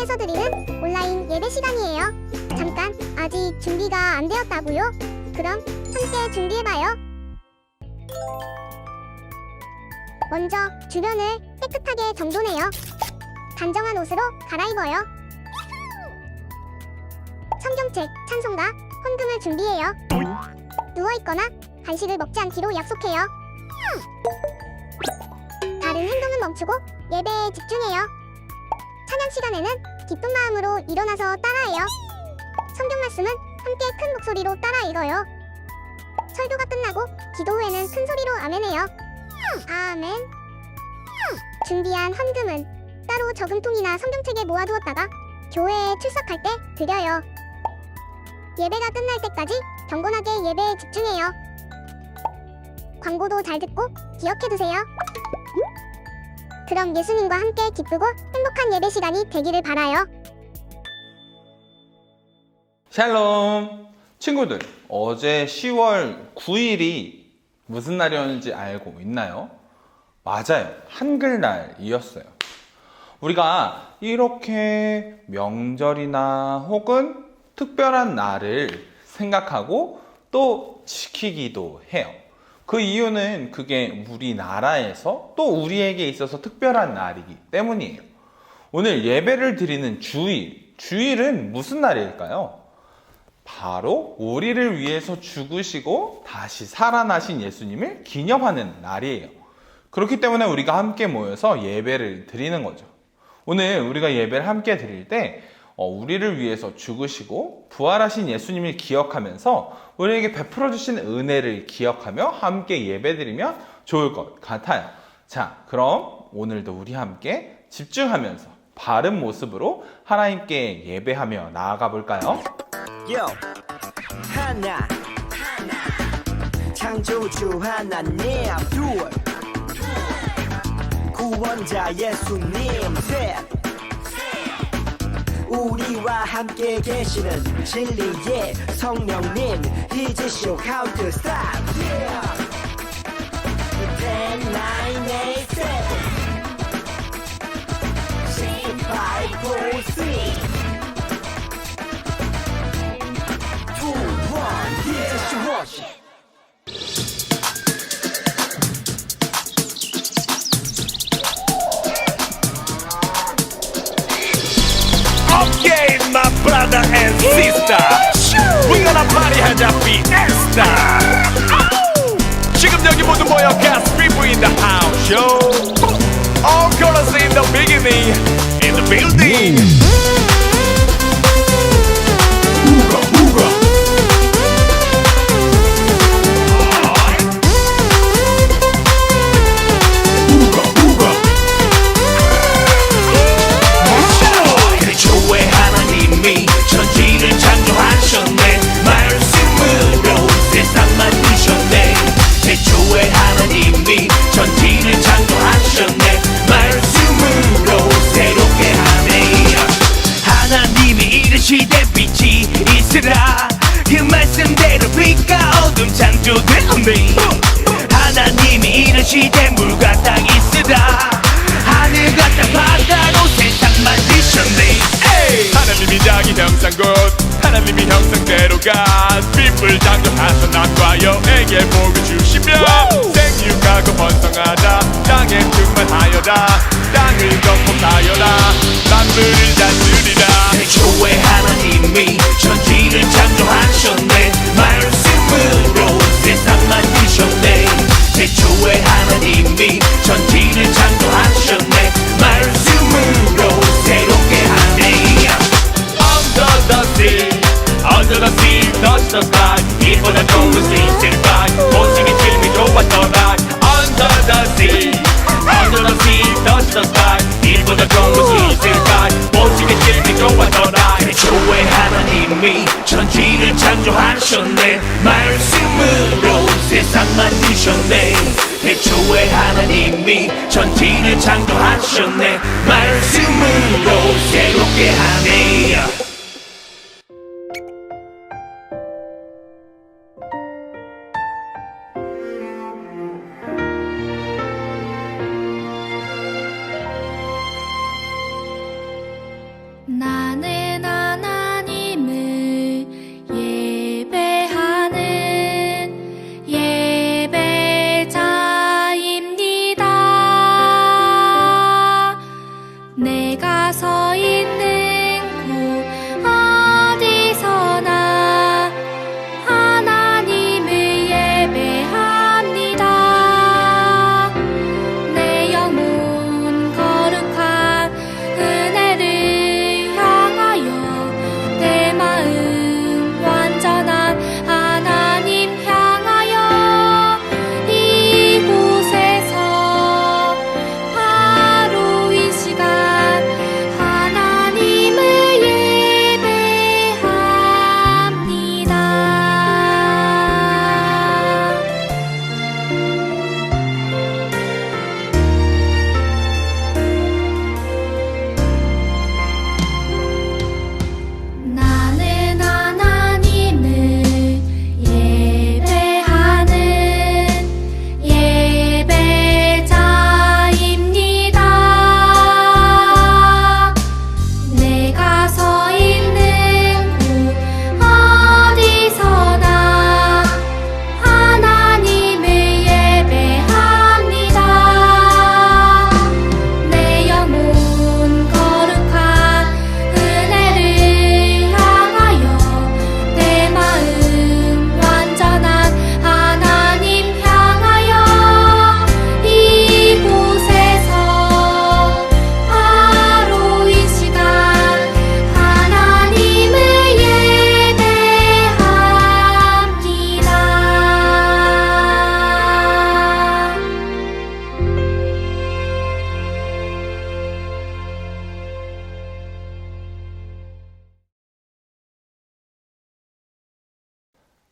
교회에서 드리는 온라인 예배 시간이에요. 잠깐, 아직 준비가 안 되었다고요? 그럼 함께 준비해봐요. 먼저 주변을 깨끗하게 정돈해요. 단정한 옷으로 갈아입어요. 성경책, 찬송가, 헌금을 준비해요. 누워있거나 간식을 먹지 않기로 약속해요. 다른 행동은 멈추고 예배에 집중해요. 찬양 시간에는 기쁜 마음으로 일어나서 따라해요. 성경 말씀은 함께 큰 목소리로 따라 읽어요. 설교가 끝나고 기도 후에는 큰 소리로 아멘해요. 아멘. 준비한 헌금은 따로 저금통이나 성경책에 모아두었다가 교회에 출석할 때 드려요. 예배가 끝날 때까지 경건하게 예배에 집중해요. 광고도 잘 듣고 기억해두세요. 그럼 예수님과 함께 기쁘고 행복한 예배 시간이 되기를 바라요. 샬롬! 친구들, 어제 10월 9일이 무슨 날이었는지 알고 있나요? 맞아요. 한글날이었어요. 우리가 이렇게 명절이나 혹은 특별한 날을 생각하고 또 지키기도 해요. 그 이유는 그게 우리나라에서 또 우리에게 있어서 특별한 날이기 때문이에요. 오늘 예배를 드리는 주일, 주일은 무슨 날일까요? 바로 우리를 위해서 죽으시고 다시 살아나신 예수님을 기념하는 날이에요. 그렇기 때문에 우리가 함께 모여서 예배를 드리는 거죠. 오늘 우리가 예배를 함께 드릴 때 우리를 위해서 죽으시고 부활하신 예수님을 기억하면서 우리에게 베풀어 주신 은혜를 기억하며 함께 예배드리면 좋을 것 같아요. 자, 그럼 오늘도 우리 함께 집중하면서 바른 모습으로 하나님께 예배하며 나아가 볼까요? 하나 창조주 하나님, 둘 구원자 예수님, 셋 우리와 함께 계시는 진리의 성령님, He's show how to stop. 10, 9, 8, 7 6, 5, 4, 3 2, 1 Here's your worship. Okay, my brother and sister, we gonna party 하자 fiesta. 지금 여기 모두 모여 gas people in the house, yo. All colors in the beginning, in the building. Ooga, ooga. Ooga, ooga. 태초에 하나님이 천지를 창조하셨네. 말씀으로 세상 만드셨네. 태초에 하나님이 천지를 창조하셨네. 말씀으로 새롭게 하네. 하나님이 이르시되 빛이 있으라. 그 말씀대로 빛과 어둠 창조되었네. 하나님이 이르시되 물과 땅 있으라. 하늘과 땅 바다로 세상 만드셨네. 에이! 하나님이 자기 형상곧 하나님이 형상대로가 빛을 창조하사 남과 여에게 복을 주시며 생육하고 번성하자 땅에 충만하여라. 땅을 정복하여라. 만물을 다스리라. 태초에 하나님이 천지를 창조하셨네. 말씀으로 세상 만드셨네. 태초에 하나님이 천지를 창조하셨네. 말씀으로 새롭게 하네. Under the sea, under the sea, touch the sky. 빛보다 좋은 신실까지 보시기 질미 좋았더라. Under the sea, under the sea, touch the sky. 빛보다 좋은 신실까지 보시기 질미 좋았더라. 태초에 하나님이 천지를 창조하셨네. 말씀으로 세상 만드셨네. 태초에 하나님이 천지를 창조하셨네. 말씀으로 새롭게 하네.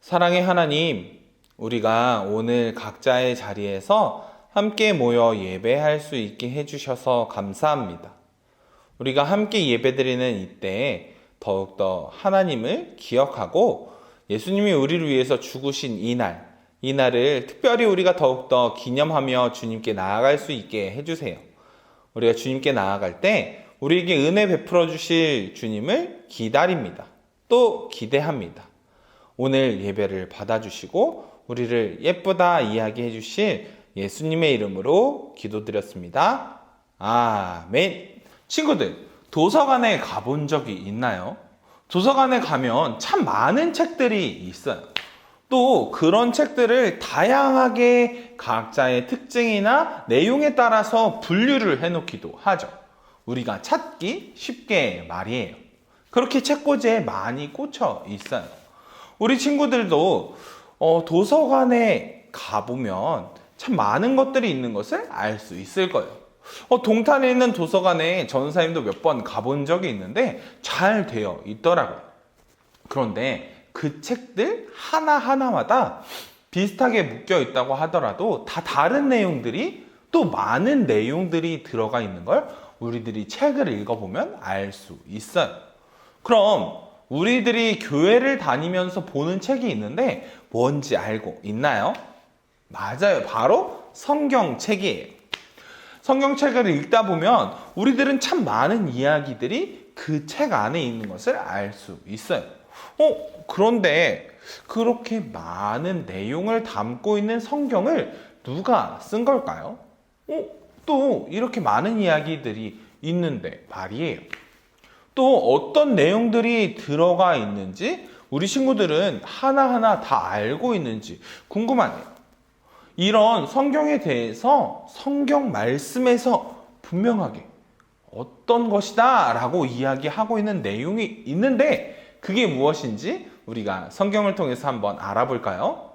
사랑의 하나님, 우리가 오늘 각자의 자리에서 함께 모여 예배할 수 있게 해주셔서 감사합니다. 우리가 함께 예배드리는 이때에 더욱더 하나님을 기억하고 예수님이 우리를 위해서 죽으신 이 날을 특별히 우리가 더욱더 기념하며 주님께 나아갈 수 있게 해주세요. 우리가 주님께 나아갈 때 우리에게 은혜 베풀어 주실 주님을 기다립니다. 또 기대합니다. 오늘 예배를 받아주시고 우리를 예쁘다 이야기해 주실 예수님의 이름으로 기도드렸습니다. 아멘. 친구들, 도서관에 가본 적이 있나요? 도서관에 가면 참 많은 책들이 있어요. 또 그런 책들을 다양하게 각자의 특징이나 내용에 따라서 분류를 해놓기도 하죠. 우리가 찾기 쉽게 말이에요. 그렇게 책꽂이에 많이 꽂혀 있어요. 우리 친구들도 도서관에 가보면 참 많은 것들이 있는 것을 알 수 있을 거예요. 동탄에 있는 도서관에 전사님도 몇 번 가본 적이 있는데 잘 되어 있더라고요. 그런데 그 책들 하나하나마다 비슷하게 묶여 있다고 하더라도 다 다른 내용들이 또 많은 내용들이 들어가 있는 걸 우리들이 책을 읽어보면 알 수 있어요. 그럼 우리들이 교회를 다니면서 보는 책이 있는데 뭔지 알고 있나요? 맞아요. 바로 성경책이에요. 성경책을 읽다 보면 우리들은 참 많은 이야기들이 그 책 안에 있는 것을 알 수 있어요. 그런데 그렇게 많은 내용을 담고 있는 성경을 누가 쓴 걸까요? 또 이렇게 많은 이야기들이 있는데 말이에요. 또 어떤 내용들이 들어가 있는지 우리 친구들은 하나하나 다 알고 있는지 궁금하네요. 이런 성경에 대해서 성경 말씀에서 분명하게 어떤 것이다 라고 이야기하고 있는 내용이 있는데 그게 무엇인지 우리가 성경을 통해서 한번 알아볼까요?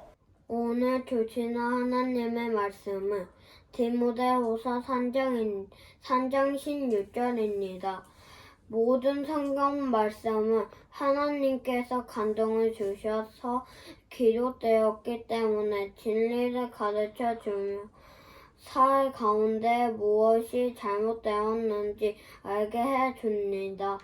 오늘 주시는 하나님의 말씀은 디모데후서 3장 16절입니다. 모든 성경 말씀은 하나님께서 감동을 주셔서 기록되었기 때문에 진리를 가르쳐 주며 살 가운데 무엇이 잘못되었는지 알게 해 줍니다.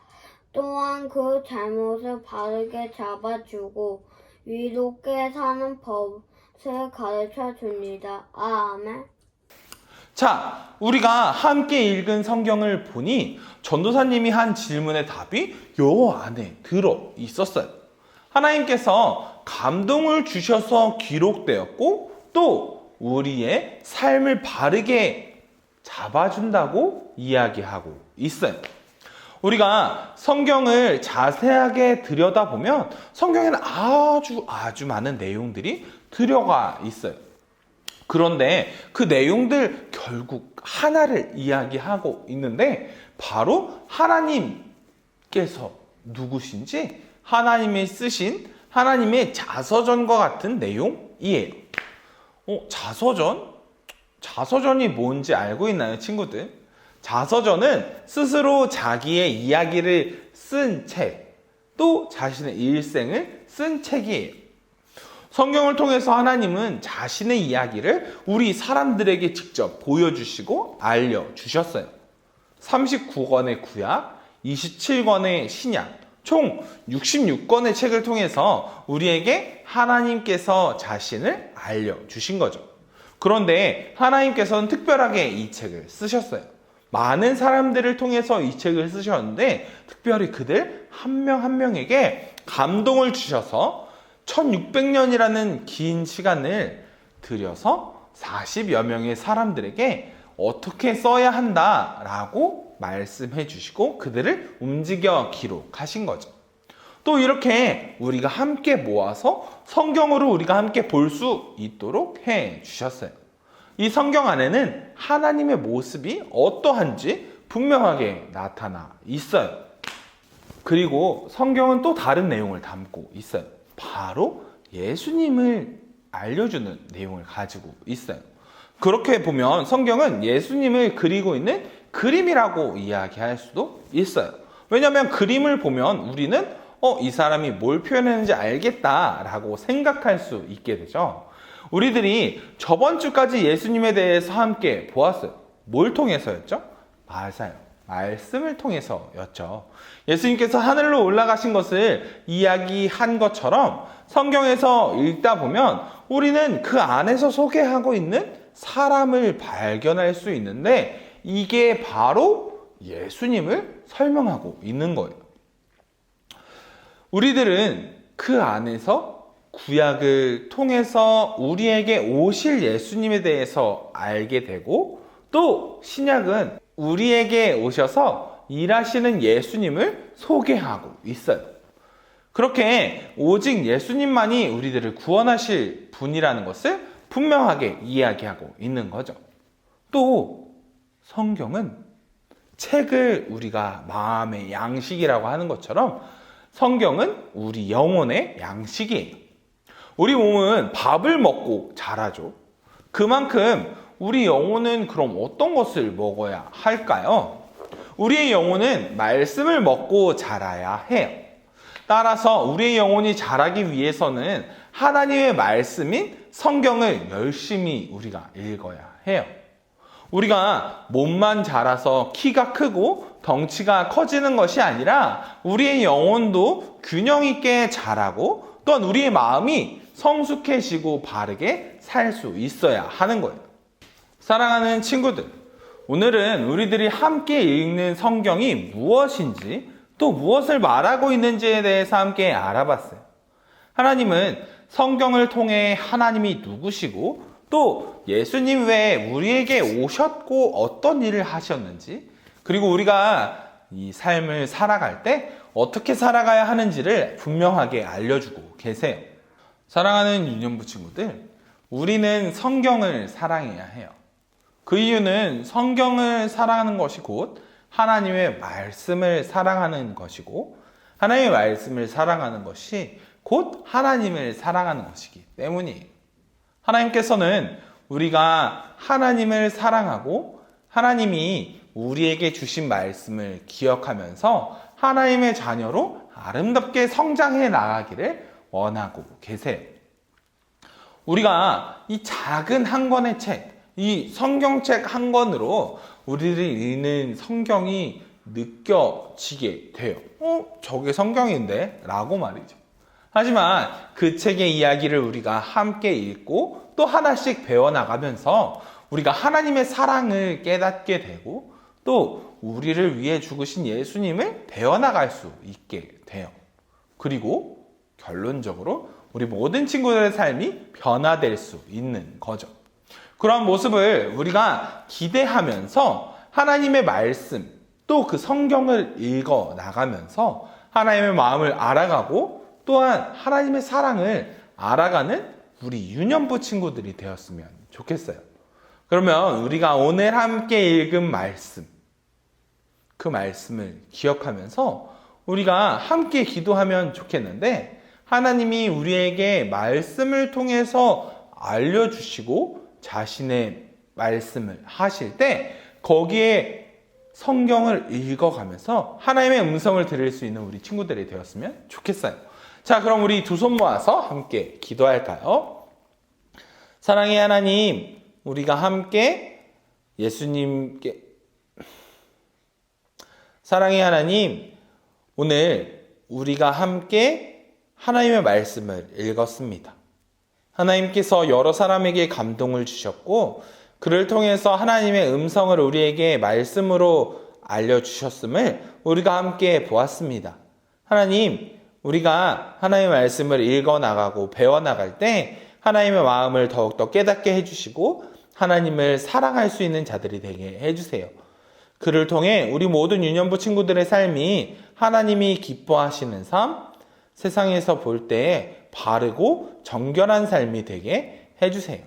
또한 그 잘못을 바르게 잡아주고 위롭게 사는 법을 가르쳐 줍니다. 아멘. 자, 우리가 함께 읽은 성경을 보니 전도사님이 한 질문의 답이 요 안에 들어 있었어요. 하나님께서 감동을 주셔서 기록되었고 또 우리의 삶을 바르게 잡아준다고 이야기하고 있어요. 우리가 성경을 자세하게 들여다보면 성경에는 아주 많은 내용들이 들어가 있어요. 그런데 그 내용들 결국 하나를 이야기하고 있는데 바로 하나님께서 누구신지 하나님이 쓰신 하나님의 자서전과 같은 내용이에요. 자서전? 자서전이 뭔지 알고 있나요, 친구들? 자서전은 스스로 자기의 이야기를 쓴 책, 또 자신의 일생을 쓴 책이에요. 성경을 통해서 하나님은 자신의 이야기를 우리 사람들에게 직접 보여주시고 알려주셨어요. 39권의 구약, 27권의 신약, 총 66권의 책을 통해서 우리에게 하나님께서 자신을 알려주신 거죠. 그런데 하나님께서는 특별하게 이 책을 쓰셨어요. 많은 사람들을 통해서 이 책을 쓰셨는데 특별히 그들 한 명 한 명에게 감동을 주셔서 1600년이라는 긴 시간을 들여서 40여 명의 사람들에게 어떻게 써야 한다라고 말씀해 주시고 그들을 움직여 기록하신 거죠. 또 이렇게 우리가 함께 모아서 성경으로 우리가 함께 볼 수 있도록 해 주셨어요. 이 성경 안에는 하나님의 모습이 어떠한지 분명하게 나타나 있어요. 그리고 성경은 또 다른 내용을 담고 있어요. 바로 예수님을 알려주는 내용을 가지고 있어요. 그렇게 보면 성경은 예수님을 그리고 있는 그림이라고 이야기할 수도 있어요. 왜냐하면 그림을 보면 우리는 이 사람이 뭘 표현했는지 알겠다라고 생각할 수 있게 되죠. 우리들이 저번 주까지 예수님에 대해서 함께 보았어요. 뭘 통해서였죠? 맞아요. 말씀을 통해서였죠. 예수님께서 하늘로 올라가신 것을 이야기한 것처럼 성경에서 읽다 보면 우리는 그 안에서 소개하고 있는 사람을 발견할 수 있는데 이게 바로 예수님을 설명하고 있는 거예요. 우리들은 그 안에서 구약을 통해서 우리에게 오실 예수님에 대해서 알게 되고 또 신약은 우리에게 오셔서 일하시는 예수님을 소개하고 있어요. 그렇게 오직 예수님만이 우리들을 구원하실 분이라는 것을 분명하게 이야기하고 있는 거죠. 또 성경은 책을 우리가 마음의 양식이라고 하는 것처럼 성경은 우리 영혼의 양식이에요. 우리 몸은 밥을 먹고 자라죠. 그만큼 우리 영혼은 그럼 어떤 것을 먹어야 할까요? 우리의 영혼은 말씀을 먹고 자라야 해요. 따라서 우리의 영혼이 자라기 위해서는 하나님의 말씀인 성경을 열심히 우리가 읽어야 해요. 우리가 몸만 자라서 키가 크고 덩치가 커지는 것이 아니라 우리의 영혼도 균형 있게 자라고 또한 우리의 마음이 성숙해지고 바르게 살 수 있어야 하는 거예요. 사랑하는 친구들, 오늘은 우리들이 함께 읽는 성경이 무엇인지 또 무엇을 말하고 있는지에 대해서 함께 알아봤어요. 하나님은 성경을 통해 하나님이 누구시고 또 예수님 외에 우리에게 오셨고 어떤 일을 하셨는지 그리고 우리가 이 삶을 살아갈 때 어떻게 살아가야 하는지를 분명하게 알려주고 계세요. 사랑하는 유년부 친구들, 우리는 성경을 사랑해야 해요. 그 이유는 성경을 사랑하는 것이 곧 하나님의 말씀을 사랑하는 것이고 하나님의 말씀을 사랑하는 것이 곧 하나님을 사랑하는 것이기 때문이에요. 하나님께서는 우리가 하나님을 사랑하고 하나님이 우리에게 주신 말씀을 기억하면서 하나님의 자녀로 아름답게 성장해 나가기를 원하고 계세요. 우리가 이 작은 한 권의 책, 이 성경책 한 권으로 우리들이 읽는 성경이 느껴지게 돼요. 저게 성경인데? 라고 말이죠. 하지만 그 책의 이야기를 우리가 함께 읽고 또 하나씩 배워나가면서 우리가 하나님의 사랑을 깨닫게 되고 또 우리를 위해 죽으신 예수님을 배워나갈 수 있게 돼요. 그리고 결론적으로 우리 모든 친구들의 삶이 변화될 수 있는 거죠. 그런 모습을 우리가 기대하면서 하나님의 말씀 또 그 성경을 읽어 나가면서 하나님의 마음을 알아가고 또한 하나님의 사랑을 알아가는 우리 유년부 친구들이 되었으면 좋겠어요. 그러면 우리가 오늘 함께 읽은 말씀, 그 말씀을 기억하면서 우리가 함께 기도하면 좋겠는데 하나님이 우리에게 말씀을 통해서 알려주시고 자신의 말씀을 하실 때 거기에 성경을 읽어가면서 하나님의 음성을 들을 수 있는 우리 친구들이 되었으면 좋겠어요. 자, 그럼 우리 두 손 모아서 함께 기도할까요? 사랑의 하나님, 우리가 함께 예수님께 사랑의 하나님, 오늘 우리가 함께 하나님의 말씀을 읽었습니다. 하나님께서 여러 사람에게 감동을 주셨고 그를 통해서 하나님의 음성을 우리에게 말씀으로 알려주셨음을 우리가 함께 보았습니다. 하나님, 우리가 하나님의 말씀을 읽어나가고 배워나갈 때 하나님의 마음을 더욱더 깨닫게 해주시고 하나님을 사랑할 수 있는 자들이 되게 해주세요. 그를 통해 우리 모든 유년부 친구들의 삶이 하나님이 기뻐하시는 삶, 세상에서 볼 때 바르고 정결한 삶이 되게 해주세요.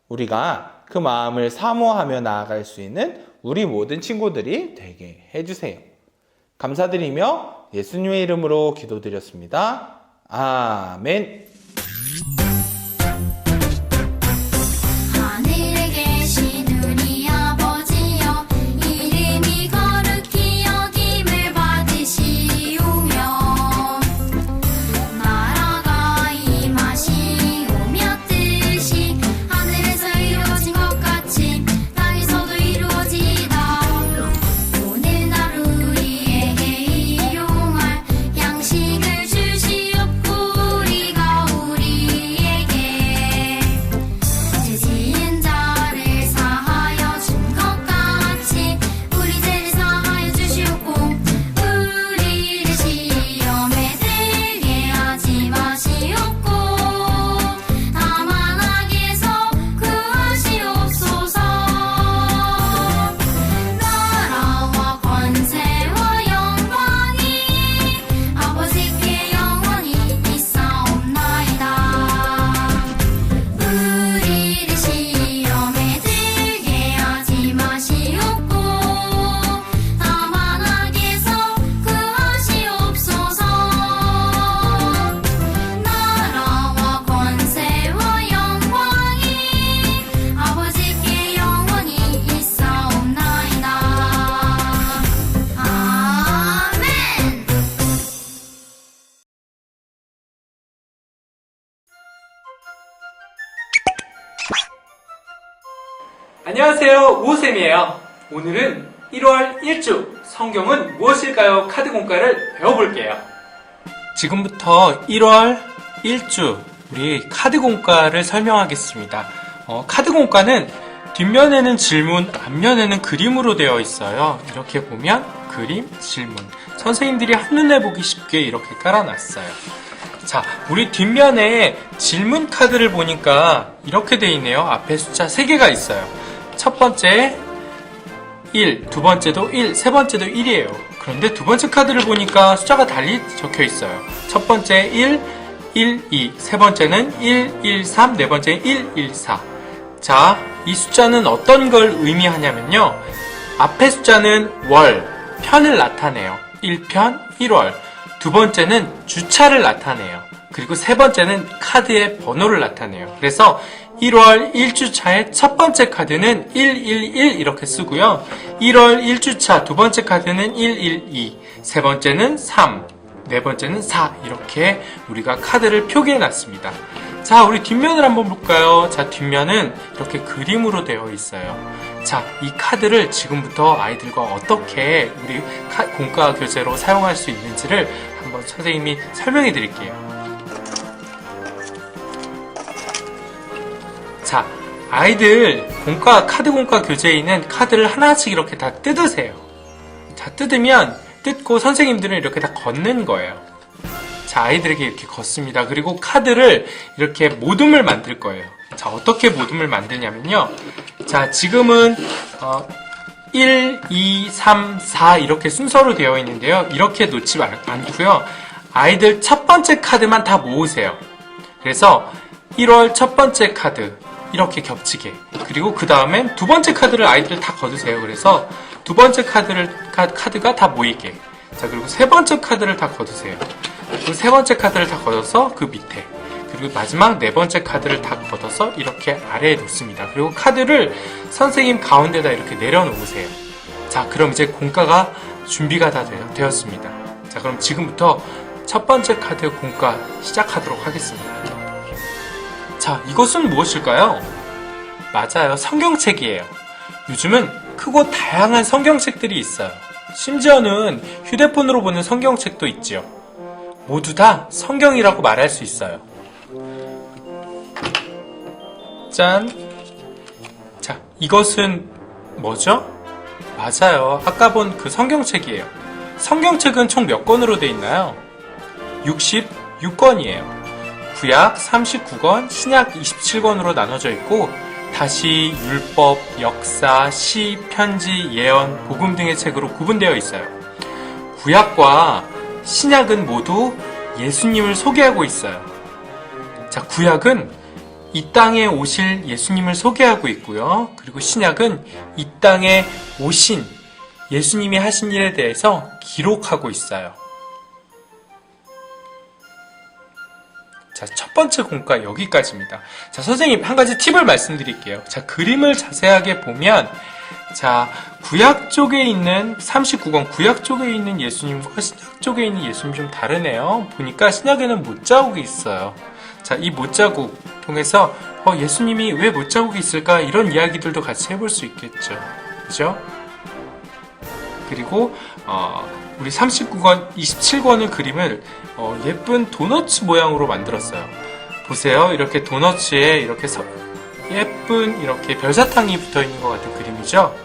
우리가 그 마음을 사모하며 나아갈 수 있는 우리 모든 친구들이 되게 해주세요. 감사드리며 예수님의 이름으로 기도드렸습니다. 아멘. 하늘에 계신 우리 아버지여, 이름이 거룩히 여김을 받으시오며 안녕하세요, 우호쌤이에요. 오늘은 1월 1주 성경은 무엇일까요? 카드 공과를 배워볼게요. 지금부터 1월 1주 우리 카드 공과를 설명하겠습니다. 카드 공과는 뒷면에는 질문, 앞면에는 그림으로 되어 있어요. 이렇게 보면 그림, 질문. 선생님들이 한눈에 보기 쉽게 이렇게 깔아놨어요. 자, 우리 뒷면에 질문 카드를 보니까 이렇게 되어 있네요. 앞에 숫자 3개가 있어요. 첫 번째 1, 두 번째도 1, 세 번째도 1이에요. 그런데 두 번째 카드를 보니까 숫자가 달리 적혀 있어요. 첫 번째 1, 1, 2, 세 번째는 1, 1, 3, 네 번째는 1, 1, 4. 자, 이 숫자는 어떤 걸 의미하냐면요. 앞에 숫자는 월, 편을 나타내요. 1편, 1월. 두 번째는 주차를 나타내요. 그리고 세 번째는 카드의 번호를 나타내요. 그래서 1월 1주차의 첫 번째 카드는 111 이렇게 쓰고요. 1월 1주차 두 번째 카드는 112, 세 번째는 3, 네 번째는 4 이렇게 우리가 카드를 표기해 놨습니다. 자, 우리 뒷면을 한번 볼까요? 자, 뒷면은 이렇게 그림으로 되어 있어요. 자, 이 카드를 지금부터 아이들과 어떻게 우리 공과 교재로 사용할 수 있는지를 한번 선생님이 설명해 드릴게요. 자, 아이들 카드 공과 교재에 있는 카드를 하나씩 이렇게 다 뜯으세요. 자, 뜯고 선생님들은 이렇게 다 걷는 거예요. 자, 아이들에게 이렇게 걷습니다. 그리고 카드를 이렇게 모둠을 만들 거예요. 자, 어떻게 모둠을 만드냐면요. 자, 지금은 1, 2, 3, 4 이렇게 순서로 되어 있는데요. 이렇게 놓지 않고요. 아이들 첫 번째 카드만 다 모으세요. 그래서 1월 첫 번째 카드 이렇게 겹치게. 그리고 그 다음엔 두 번째 카드를 아이들 다 걷으세요. 그래서 두 번째 카드가 다 모이게. 자, 그리고 세 번째 카드를 다 걷으세요. 그리고 세 번째 카드를 다 걷어서 그 밑에. 그리고 마지막 네 번째 카드를 다 걷어서 이렇게 아래에 놓습니다. 그리고 카드를 선생님 가운데다 이렇게 내려놓으세요. 자, 그럼 이제 공과가 준비가 다 되었습니다. 자, 그럼 지금부터 첫 번째 카드 공과 시작하도록 하겠습니다. 자, 이것은 무엇일까요? 맞아요. 성경책이에요. 요즘은 크고 다양한 성경책들이 있어요. 심지어는 휴대폰으로 보는 성경책도 있지요. 모두 다 성경이라고 말할 수 있어요. 짠! 자, 이것은 뭐죠? 맞아요. 아까 본 그 성경책이에요. 성경책은 총 몇 권으로 되어 있나요? 66권이에요. 구약 39권, 신약 27권으로 나눠져 있고 다시 율법, 역사, 시, 편지, 예언, 복음 등의 책으로 구분되어 있어요. 구약과 신약은 모두 예수님을 소개하고 있어요. 자, 구약은 이 땅에 오실 예수님을 소개하고 있고요. 그리고 신약은 이 땅에 오신 예수님이 하신 일에 대해서 기록하고 있어요. 자, 첫 번째 공과 여기까지입니다. 자, 선생님 한 가지 팁을 말씀드릴게요. 자, 그림을 자세하게 보면 자, 구약 쪽에 있는 39권 구약 쪽에 있는 예수님과 신약 쪽에 있는 예수님 좀 다르네요. 보니까 신약에는 못자국이 있어요. 자, 이 못자국 통해서 예수님이 왜 못자국이 있을까 이런 이야기들도 같이 해볼 수 있겠죠. 그죠? 그리고 우리 39권, 27권의 그림을 예쁜 도너츠 모양으로 만들었어요. 보세요. 이렇게 도너츠에 이렇게 예쁜 이렇게 별사탕이 붙어 있는 것 같은 그림이죠.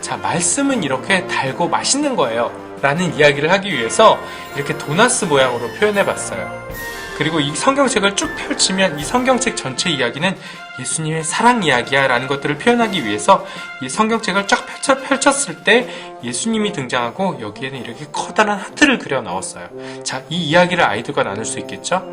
자, 말씀은 이렇게 달고 맛있는 거예요. 라는 이야기를 하기 위해서 이렇게 도너츠 모양으로 표현해 봤어요. 그리고 이 성경책을 쭉 펼치면 이 성경책 전체 이야기는 예수님의 사랑 이야기야 라는 것들을 표현하기 위해서 이 성경책을 쫙 펼쳤을 때 예수님이 등장하고 여기에는 이렇게 커다란 하트를 그려 넣었어요. 자, 이 이야기를 아이들과 나눌 수 있겠죠?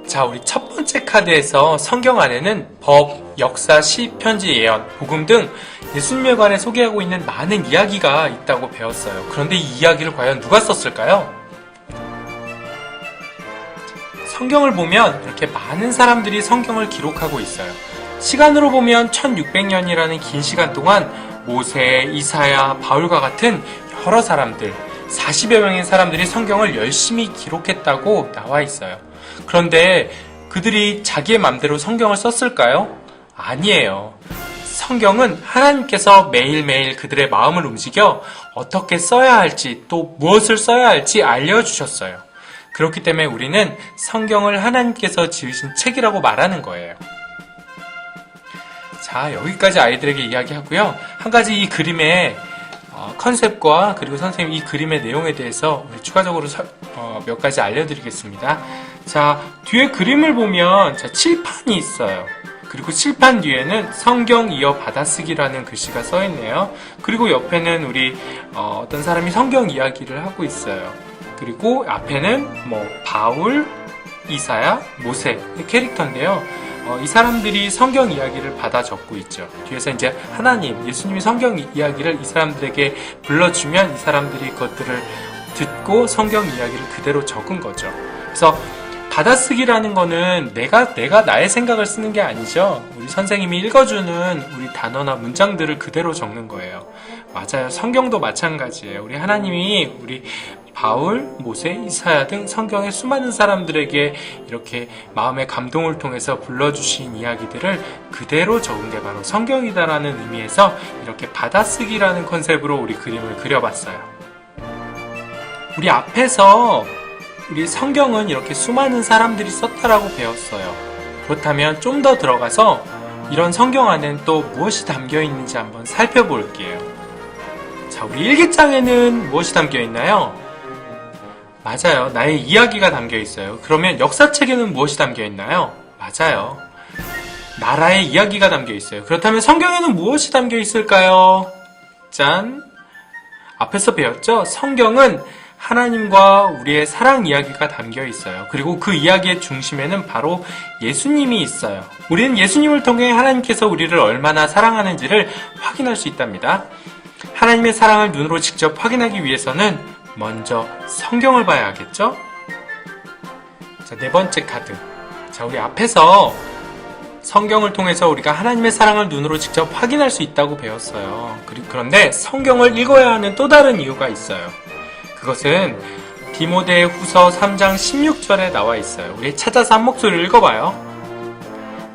자, 우리 첫 번째 카드에서 성경 안에는 법, 역사, 시, 편지, 예언, 복음 등 예수님에 관해 소개하고 있는 많은 이야기가 있다고 배웠어요. 그런데 이 이야기를 과연 누가 썼을까요? 성경을 보면 이렇게 많은 사람들이 성경을 기록하고 있어요. 시간으로 보면 1600년이라는 긴 시간 동안 모세, 이사야, 바울과 같은 여러 사람들, 40여 명의 사람들이 성경을 열심히 기록했다고 나와 있어요. 그런데 그들이 자기의 맘대로 성경을 썼을까요? 아니에요. 성경은 하나님께서 매일매일 그들의 마음을 움직여 어떻게 써야 할지 또 무엇을 써야 할지 알려주셨어요. 그렇기 때문에 우리는 성경을 하나님께서 지으신 책이라고 말하는 거예요. 자, 여기까지 아이들에게 이야기하고요. 한 가지 이 그림의 컨셉과 그리고 선생님 이 그림의 내용에 대해서 추가적으로 몇 가지 알려드리겠습니다. 자, 뒤에 그림을 보면 칠판이 있어요. 그리고 칠판 뒤에는 성경 이어 받아쓰기라는 글씨가 써 있네요. 그리고 옆에는 우리 어떤 사람이 성경 이야기를 하고 있어요. 그리고 앞에는 바울, 이사야, 모세 캐릭터인데요. 이 사람들이 성경 이야기를 받아 적고 있죠. 뒤에서 이제 하나님, 예수님이 성경 이야기를 이 사람들에게 불러주면 이 사람들이 그것들을 듣고 성경 이야기를 그대로 적은 거죠. 그래서 받아쓰기라는 거는 내가 나의 생각을 쓰는 게 아니죠. 우리 선생님이 읽어주는 우리 단어나 문장들을 그대로 적는 거예요. 맞아요. 성경도 마찬가지예요. 우리 하나님이 우리 바울, 모세, 이사야 등 성경의 수많은 사람들에게 이렇게 마음의 감동을 통해서 불러주신 이야기들을 그대로 적은 게 바로 성경이다라는 의미에서 이렇게 받아쓰기라는 컨셉으로 우리 그림을 그려봤어요. 우리 앞에서 우리 성경은 이렇게 수많은 사람들이 썼다라고 배웠어요. 그렇다면 좀 더 들어가서 이런 성경 안에는 또 무엇이 담겨 있는지 한번 살펴볼게요. 자, 우리 일기장에는 무엇이 담겨 있나요? 맞아요. 나의 이야기가 담겨 있어요. 그러면 역사책에는 무엇이 담겨 있나요? 맞아요. 나라의 이야기가 담겨 있어요. 그렇다면 성경에는 무엇이 담겨 있을까요? 짠! 앞에서 배웠죠? 성경은 하나님과 우리의 사랑 이야기가 담겨 있어요. 그리고 그 이야기의 중심에는 바로 예수님이 있어요. 우리는 예수님을 통해 하나님께서 우리를 얼마나 사랑하는지를 확인할 수 있답니다. 하나님의 사랑을 눈으로 직접 확인하기 위해서는 먼저 성경을 봐야 하겠죠? 자, 네 번째 카드. 자, 우리 앞에서 성경을 통해서 우리가 하나님의 사랑을 눈으로 직접 확인할 수 있다고 배웠어요. 그런데 성경을 읽어야 하는 또 다른 이유가 있어요. 그것은 디모데 후서 3장 16절에 나와 있어요. 우리 찾아서 한 목소리를 읽어봐요.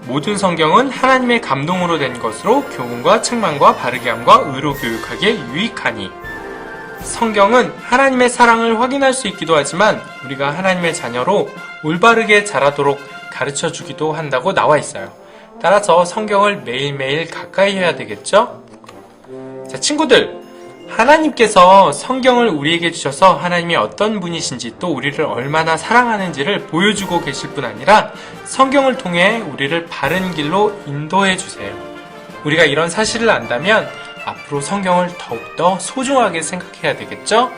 모든 성경은 하나님의 감동으로 된 것으로 교훈과 책망과 바르게 함과 의로 교육하기에 유익하니. 성경은 하나님의 사랑을 확인할 수 있기도 하지만 우리가 하나님의 자녀로 올바르게 자라도록 가르쳐 주기도 한다고 나와 있어요. 따라서 성경을 매일매일 가까이 해야 되겠죠? 자, 친구들. 하나님께서 성경을 우리에게 주셔서 하나님이 어떤 분이신지 또 우리를 얼마나 사랑하는지를 보여주고 계실 뿐 아니라 성경을 통해 우리를 바른 길로 인도해 주세요. 우리가 이런 사실을 안다면 앞으로 성경을 더욱더 소중하게 생각해야 되겠죠?